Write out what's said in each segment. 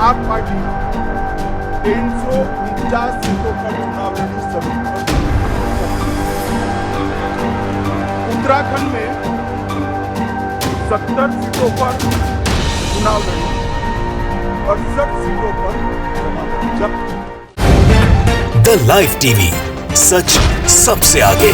आप पार्टी 349 सीटों पर चुनाव लड़ी सभी पर। उत्तराखंड में 70 सीटों पर चुनाव लड़ी और 60 सीटों पर जमानत जब्त। द लाइव टीवी, सच सबसे आगे।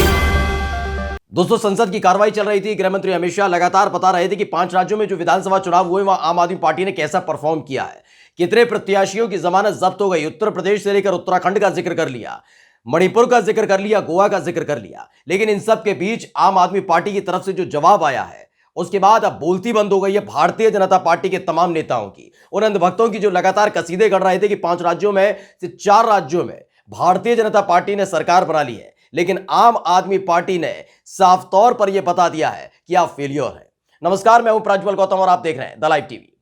दोस्तों, संसद की कार्रवाई चल रही थी। गृह मंत्री अमित शाह लगातार बता रहे थे कि 5 राज्यों में जो विधानसभा चुनाव हुए वहां आम आदमी पार्टी ने कैसा परफॉर्म किया है, कितने प्रत्याशियों की जमानत जब्त हो गई। उत्तर प्रदेश से लेकर उत्तराखंड का जिक्र कर लिया, मणिपुर का जिक्र कर लिया, गोवा का जिक्र कर लिया। लेकिन इन सब के बीच आम आदमी पार्टी की तरफ से जो जवाब आया है, उसके बाद अब बोलती बंद हो गई है भारतीय जनता पार्टी के तमाम नेताओं की, उन अंधभक्तों की जो लगातार कसीदे गढ़ रहे थे कि 5 राज्यों में से 4 राज्यों में भारतीय जनता पार्टी ने सरकार बना ली है। लेकिन आम आदमी पार्टी ने साफ तौर पर यह बता दिया है कि आप फेलियर हैं। नमस्कार, मैं हूं प्रज्वल गौतम और आप देख रहे हैं द लाइव टीवी।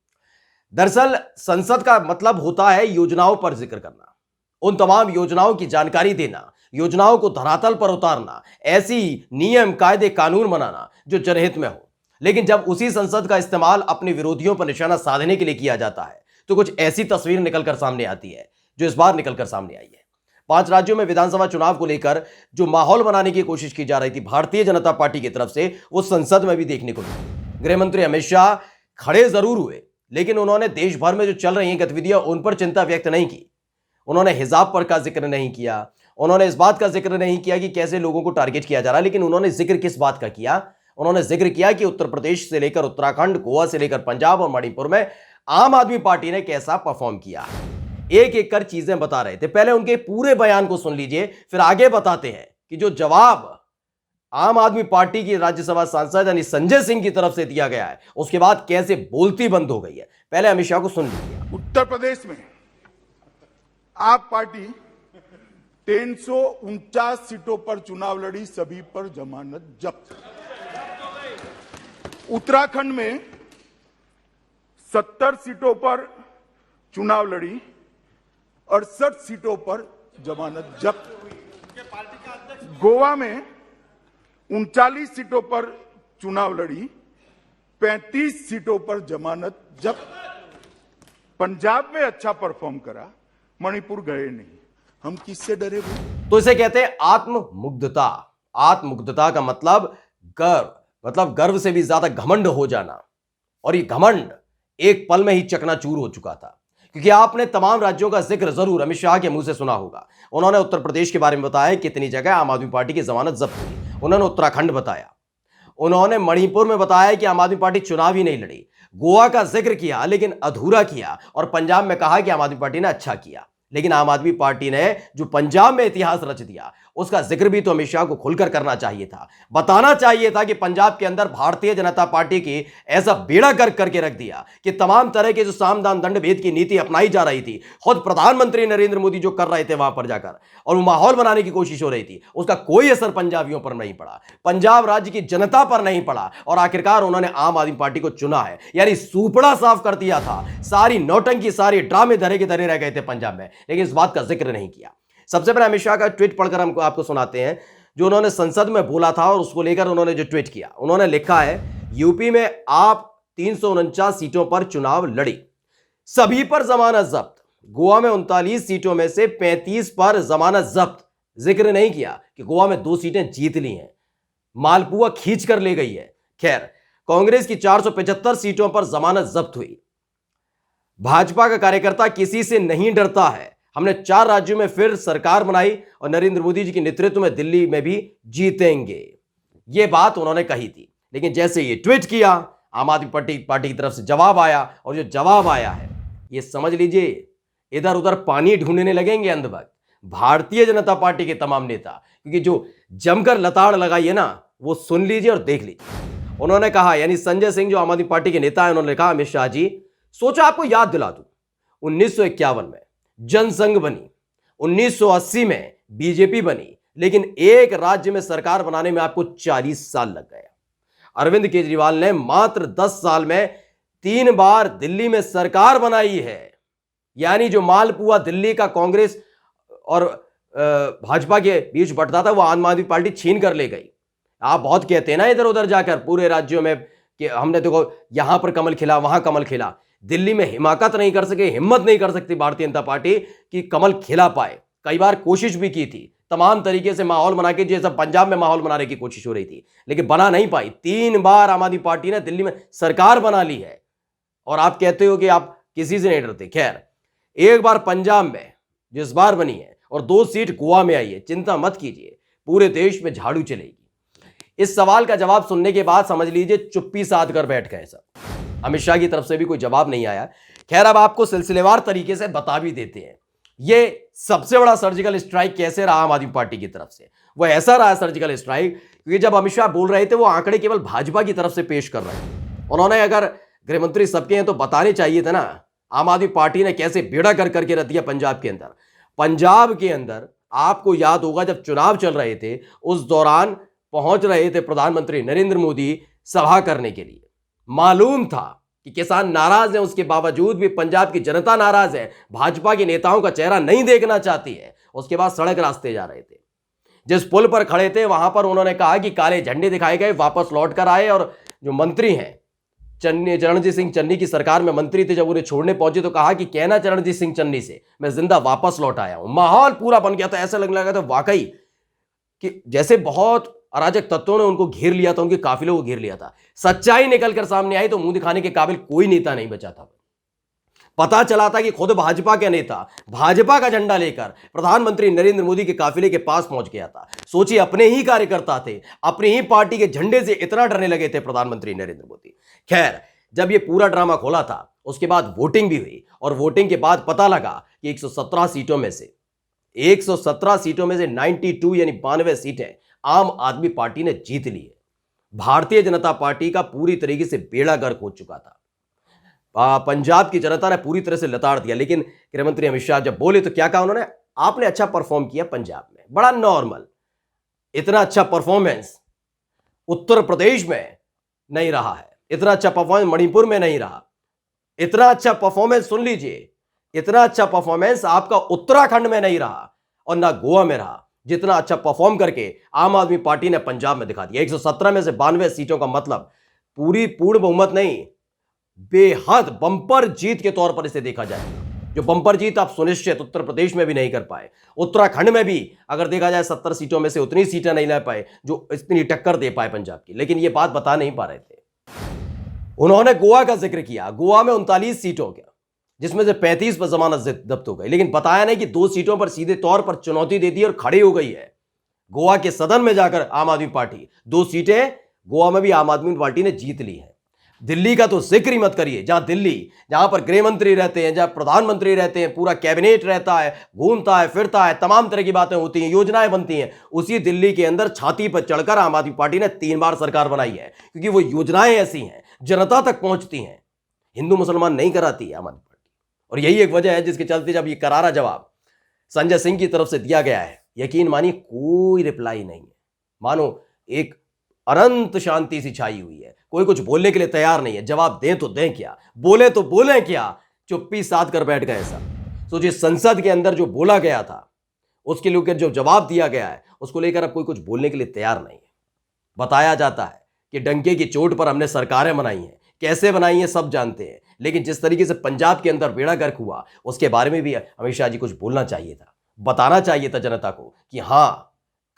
दरअसल संसद का मतलब होता है योजनाओं पर जिक्र करना, उन तमाम योजनाओं की जानकारी देना, योजनाओं को धरातल पर उतारना, ऐसी नियम कायदे कानून बनाना जो जनहित में हो। लेकिन जब उसी संसद का इस्तेमाल अपने विरोधियों पर निशाना साधने के लिए किया जाता है तो कुछ ऐसी तस्वीर निकलकर सामने आती है जो इस बार निकलकर सामने आई है। 5 राज्यों में विधानसभा चुनाव को लेकर जो माहौल बनाने की कोशिश की जा रही थी भारतीय जनता पार्टी की तरफ से, वो संसद में भी देखने को मिली। गृह मंत्री अमित शाह खड़े जरूर हुए, लेकिन उन्होंने देश भर में जो चल रही हैं गतिविधियां उन पर चिंता व्यक्त नहीं की। उन्होंने हिजाब पर का जिक्र नहीं किया, उन्होंने इस बात का जिक्र नहीं किया कि कैसे लोगों को टारगेट किया जा रहा है। लेकिन उन्होंने जिक्र किस बात का किया? उन्होंने जिक्र किया कि उत्तर प्रदेश से लेकर उत्तराखंड, गोवा से लेकर पंजाब और मणिपुर में आम आदमी पार्टी ने कैसा परफॉर्म किया है। एक एक कर चीजें बता रहे थे। पहले उनके पूरे बयान को सुन लीजिए, फिर आगे बताते हैं कि जो जवाब आम आदमी पार्टी की राज्यसभा सांसद यानी संजय सिंह की तरफ से दिया गया है, उसके बाद कैसे बोलती बंद हो गई है। पहले अमित शाह को सुन लीजिए। उत्तर प्रदेश में आप पार्टी 349 सीटों पर चुनाव लड़ी, सभी पर जमानत जब्त। उत्तराखंड में 70 सीटों पर चुनाव लड़ी और 60 सीटों पर जमानत जब्त। गोवा में 39 सीटों पर चुनाव लड़ी, 35 सीटों पर जमानत जब्त। पंजाब में अच्छा परफॉर्म करा, मणिपुर गए नहीं। हम किससे डरे भाई? तो इसे कहते हैं आत्ममुग्धता। आत्ममुग्धता का मतलब गर्व, मतलब गर्व से भी ज्यादा घमंड हो जाना। और ये घमंड एक पल में ही चकनाचूर हो चुका था, क्योंकि आपने तमाम राज्यों का जिक्र जरूर अमित शाह के मुंह से सुना होगा। उन्होंने उत्तर प्रदेश के बारे में बताया कितनी जगह आम आदमी पार्टी की जमानत जब्त हुई। उन्होंने उत्तराखंड बताया, उन्होंने मणिपुर में बताया कि आम आदमी पार्टी चुनाव ही नहीं लड़ी। गोवा का जिक्र किया लेकिन अधूरा किया, और पंजाब में कहा कि आम आदमी पार्टी ने अच्छा किया। लेकिन आम आदमी पार्टी ने जो पंजाब में इतिहास रच दिया, उसका जिक्र भी तो अमित शाह को खुलकर करना चाहिए था। बताना चाहिए था कि पंजाब के अंदर भारतीय जनता पार्टी की ऐसा बेड़ा गर्क करके रख दिया कि तमाम तरह के जो साम दाम दंड भेद की नीति अपनाई जा रही थी, खुद प्रधानमंत्री नरेंद्र मोदी जो कर रहे थे वहां पर जाकर, और वो माहौल बनाने की कोशिश हो रही थी, उसका कोई असर पंजाबियों पर नहीं पड़ा, पंजाब राज्य की जनता पर नहीं पड़ा। और आखिरकार उन्होंने आम आदमी पार्टी को चुना है, यानी सूपड़ा साफ कर दिया था। सारी नौटंकी, सारी ड्रामे धरे के धरे रह गए थे पंजाब में, लेकिन इस बात का जिक्र नहीं किया। सबसे पहले अमित शाह का ट्वीट पढ़कर हमको आपको सुनाते हैं जो उन्होंने संसद में बोला था, और उसको लेकर उन्होंने जो ट्वीट किया। उन्होंने लिखा है, यूपी में आप 349 सीटों पर चुनाव लड़ी, सभी पर जमानत जब्त। गोवा में 39 सीटों में से 35 पर जमानत जब्त। जिक्र नहीं किया कि गोवा में 2 सीटें जीत ली हैं, मालपुआ खींच कर ले गई है। खैर, कांग्रेस की 475 सीटों पर जमानत जब्त हुई। भाजपा का कार्यकर्ता किसी से नहीं डरता है, हमने 4 राज्यों में फिर सरकार बनाई और नरेंद्र मोदी जी के नेतृत्व में दिल्ली में भी जीतेंगे। यह बात उन्होंने कही थी। लेकिन जैसे ये ट्वीट किया, आम आदमी पार्टी की तरफ से जवाब आया, और जो जवाब आया है ये समझ लीजिए, इधर उधर पानी ढूंढने लगेंगे अंधभक्त भारतीय जनता पार्टी के तमाम नेता, क्योंकि जो जमकर लताड़ लगाई है ना, वो सुन लीजिए और देख लीजिए। उन्होंने कहा, यानी संजय सिंह जो आम आदमी पार्टी के नेता है, उन्होंने कहा, अमित शाह जी, सोचा आपको याद दिला दूं, 1951 में जनसंघ बनी, 1980 में बीजेपी बनी, लेकिन एक राज्य में सरकार बनाने में आपको 40 साल लग गए। अरविंद केजरीवाल ने मात्र 10 साल में 3 बार दिल्ली में सरकार बनाई है। यानी जो मालपुआ दिल्ली का कांग्रेस और भाजपा के बीच बंटता था, वो आम आदमी पार्टी छीन कर ले गई। आप बहुत कहते हैं ना इधर उधर जाकर पूरे राज्यों में कि हमने देखो यहां पर कमल खिला, वहां कमल खिला। दिल्ली में हिमाकत नहीं कर सके, हिम्मत नहीं कर सकती भारतीय जनता पार्टी कि कमल खिला पाए। कई बार कोशिश भी की थी, तमाम तरीके से माहौल बना के, जैसा पंजाब में माहौल बनाने की कोशिश हो रही थी, लेकिन बना नहीं पाई। 3 बार आम आदमी पार्टी ने दिल्ली में सरकार बना ली है और आप कहते हो कि आप किसी से नहीं डरते। खैर, एक बार पंजाब में जिस बार बनी है और 2 सीट गोवा में आई है, चिंता मत कीजिए, पूरे देश में झाड़ू चलेगी। इस सवाल का जवाब सुनने के बाद समझ लीजिए चुप्पी साध कर बैठ गए सब। अमित शाह की तरफ से भी कोई जवाब नहीं आया। खैर, अब आपको सिलसिलेवार तरीके से बता भी देते हैं ये सबसे बड़ा सर्जिकल स्ट्राइक कैसे रहा आम आदमी पार्टी की तरफ से। वो ऐसा रहा सर्जिकल स्ट्राइक क्योंकि जब अमित शाह बोल रहे थे वो आंकड़े केवल भाजपा की तरफ से पेश कर रहे थे। उन्होंने अगर गृह मंत्री सबके हैं तो बताने चाहिए था ना आम आदमी पार्टी ने कैसे बेड़ा कर करके रख दिया पंजाब के अंदर। पंजाब के अंदर आपको याद होगा जब चुनाव चल रहे थे उस दौरान पहुंच रहे थे प्रधानमंत्री नरेंद्र मोदी सभा करने के लिए। मालूम था कि किसान नाराज हैं, उसके बावजूद भी पंजाब की जनता नाराज है, भाजपा के नेताओं का चेहरा नहीं देखना चाहती है। उसके बाद सड़क रास्ते जा रहे थे, जिस पुल पर खड़े थे वहां पर उन्होंने कहा कि काले झंडे दिखाए गए, वापस लौट कर आए। और जो मंत्री हैं चरणजीत सिंह चन्नी की सरकार में मंत्री थे, जब उन्हें छोड़ने पहुंचे तो कहा कि कहना चरणजीत सिंह चन्नी से मैं जिंदा वापस लौट आया हूं। माहौल पूरा बन गया था, ऐसा लगने लगा था वाकई कि जैसे बहुत अराजक तत्वों ने उनको घेर लिया था, उनके काफिले को घेर लिया था। सच्चाई निकलकर सामने आई तो मुंह दिखाने के काबिल कोई नेता नहीं बचा था। पता चला था कि खुद भाजपा के नेता भाजपा का झंडा लेकर प्रधानमंत्री नरेंद्र मोदी के काफिले के पास पहुंच गया था। सोचिए, अपने ही कार्यकर्ता थे, अपनी ही पार्टी के झंडे से इतना डरने लगे थे प्रधानमंत्री नरेंद्र मोदी। खैर, जब ये पूरा ड्रामा खोला था उसके बाद वोटिंग भी हुई और वोटिंग के बाद पता लगा कि 117 सीटों में से 92 यानी 92 सीटें आम आदमी पार्टी ने जीत ली है। भारतीय जनता पार्टी का पूरी तरीके से बेड़ा गर्क हो चुका था। पंजाब की जनता ने पूरी तरह से लताड़ दिया। लेकिन गृहमंत्री अमित शाह जब बोले तो क्या कहा उन्होंने? आपने अच्छा परफॉर्म किया पंजाब में, बड़ा नॉर्मल। इतना अच्छा परफॉर्मेंस उत्तर प्रदेश में नहीं रहा है, इतना अच्छा परफॉर्मेंस मणिपुर में नहीं रहा, इतना अच्छा परफॉर्मेंस सुन लीजिए, इतना अच्छा परफॉर्मेंस आपका उत्तराखंड में नहीं रहा और ना गोवा में रहा, जितना अच्छा परफॉर्म करके आम आदमी पार्टी ने पंजाब में दिखा दिया। 117 में से 92 सीटों का मतलब पूरी पूर्ण बहुमत नहीं, बेहद बंपर जीत के तौर पर इसे देखा जाएगा। जो बंपर जीत आप सुनिश्चित उत्तर प्रदेश में भी नहीं कर पाए, उत्तराखंड में भी अगर देखा जाए 70 सीटों में से उतनी सीटें नहीं ले पाए जो इतनी टक्कर दे पाए पंजाब की। लेकिन ये बात बता नहीं पा रहे थे। उन्होंने गोवा का जिक्र किया, गोवा में 39 सीटों का, जिसमें से 35 पर जमानत जब्त हो गई। लेकिन बताया नहीं कि 2 सीटों पर सीधे तौर पर चुनौती दे दी और खड़ी हो गई है। गोवा के सदन में जाकर आम आदमी पार्टी 2 सीटें गोवा में भी आम आदमी पार्टी ने जीत ली है। दिल्ली का तो जिक्र ही मत करिए, जहां पर गृह मंत्री रहते हैं, जहां प्रधानमंत्री रहते हैं, पूरा कैबिनेट रहता है, घूमता है, फिरता है, तमाम तरह की बातें होती हैं, योजनाएं बनती हैं। उसी दिल्ली के अंदर छाती पर चढ़कर आम आदमी पार्टी ने 3 बार सरकार बनाई है, क्योंकि वो योजनाएं ऐसी हैं, जनता तक पहुंचती हैं, हिंदू मुसलमान नहीं कराती है आम आदमी पार्टी। और यही एक वजह है जिसके चलते जब ये करारा जवाब संजय सिंह की तरफ से दिया गया है, यकीन मानिए कोई रिप्लाई नहीं है। मानो एक अनंत शांति सी छाई हुई है, कोई कुछ बोलने के लिए तैयार नहीं है। जवाब दें तो दें क्या, बोले तो बोले क्या, चुप्पी साध कर बैठ गए सब। सोचिए, संसद के अंदर जो बोला गया था उसके लेकर जो जवाब दिया गया है उसको लेकर अब कोई कुछ बोलने के लिए तैयार नहीं है। बताया जाता है कि डंके की चोट पर हमने सरकारें बनाई हैं, कैसे बनाई हैं सब जानते हैं, लेकिन जिस तरीके से पंजाब के अंदर बेड़ा गर्क हुआ उसके बारे में भी अमित शाह जी कुछ बोलना चाहिए था, बताना चाहिए था जनता को कि हां,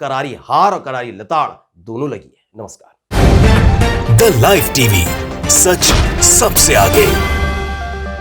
करारी हार और करारी लताड़ दोनों लगी है। नमस्कार। द लाइव टीवी, सच सबसे आगे।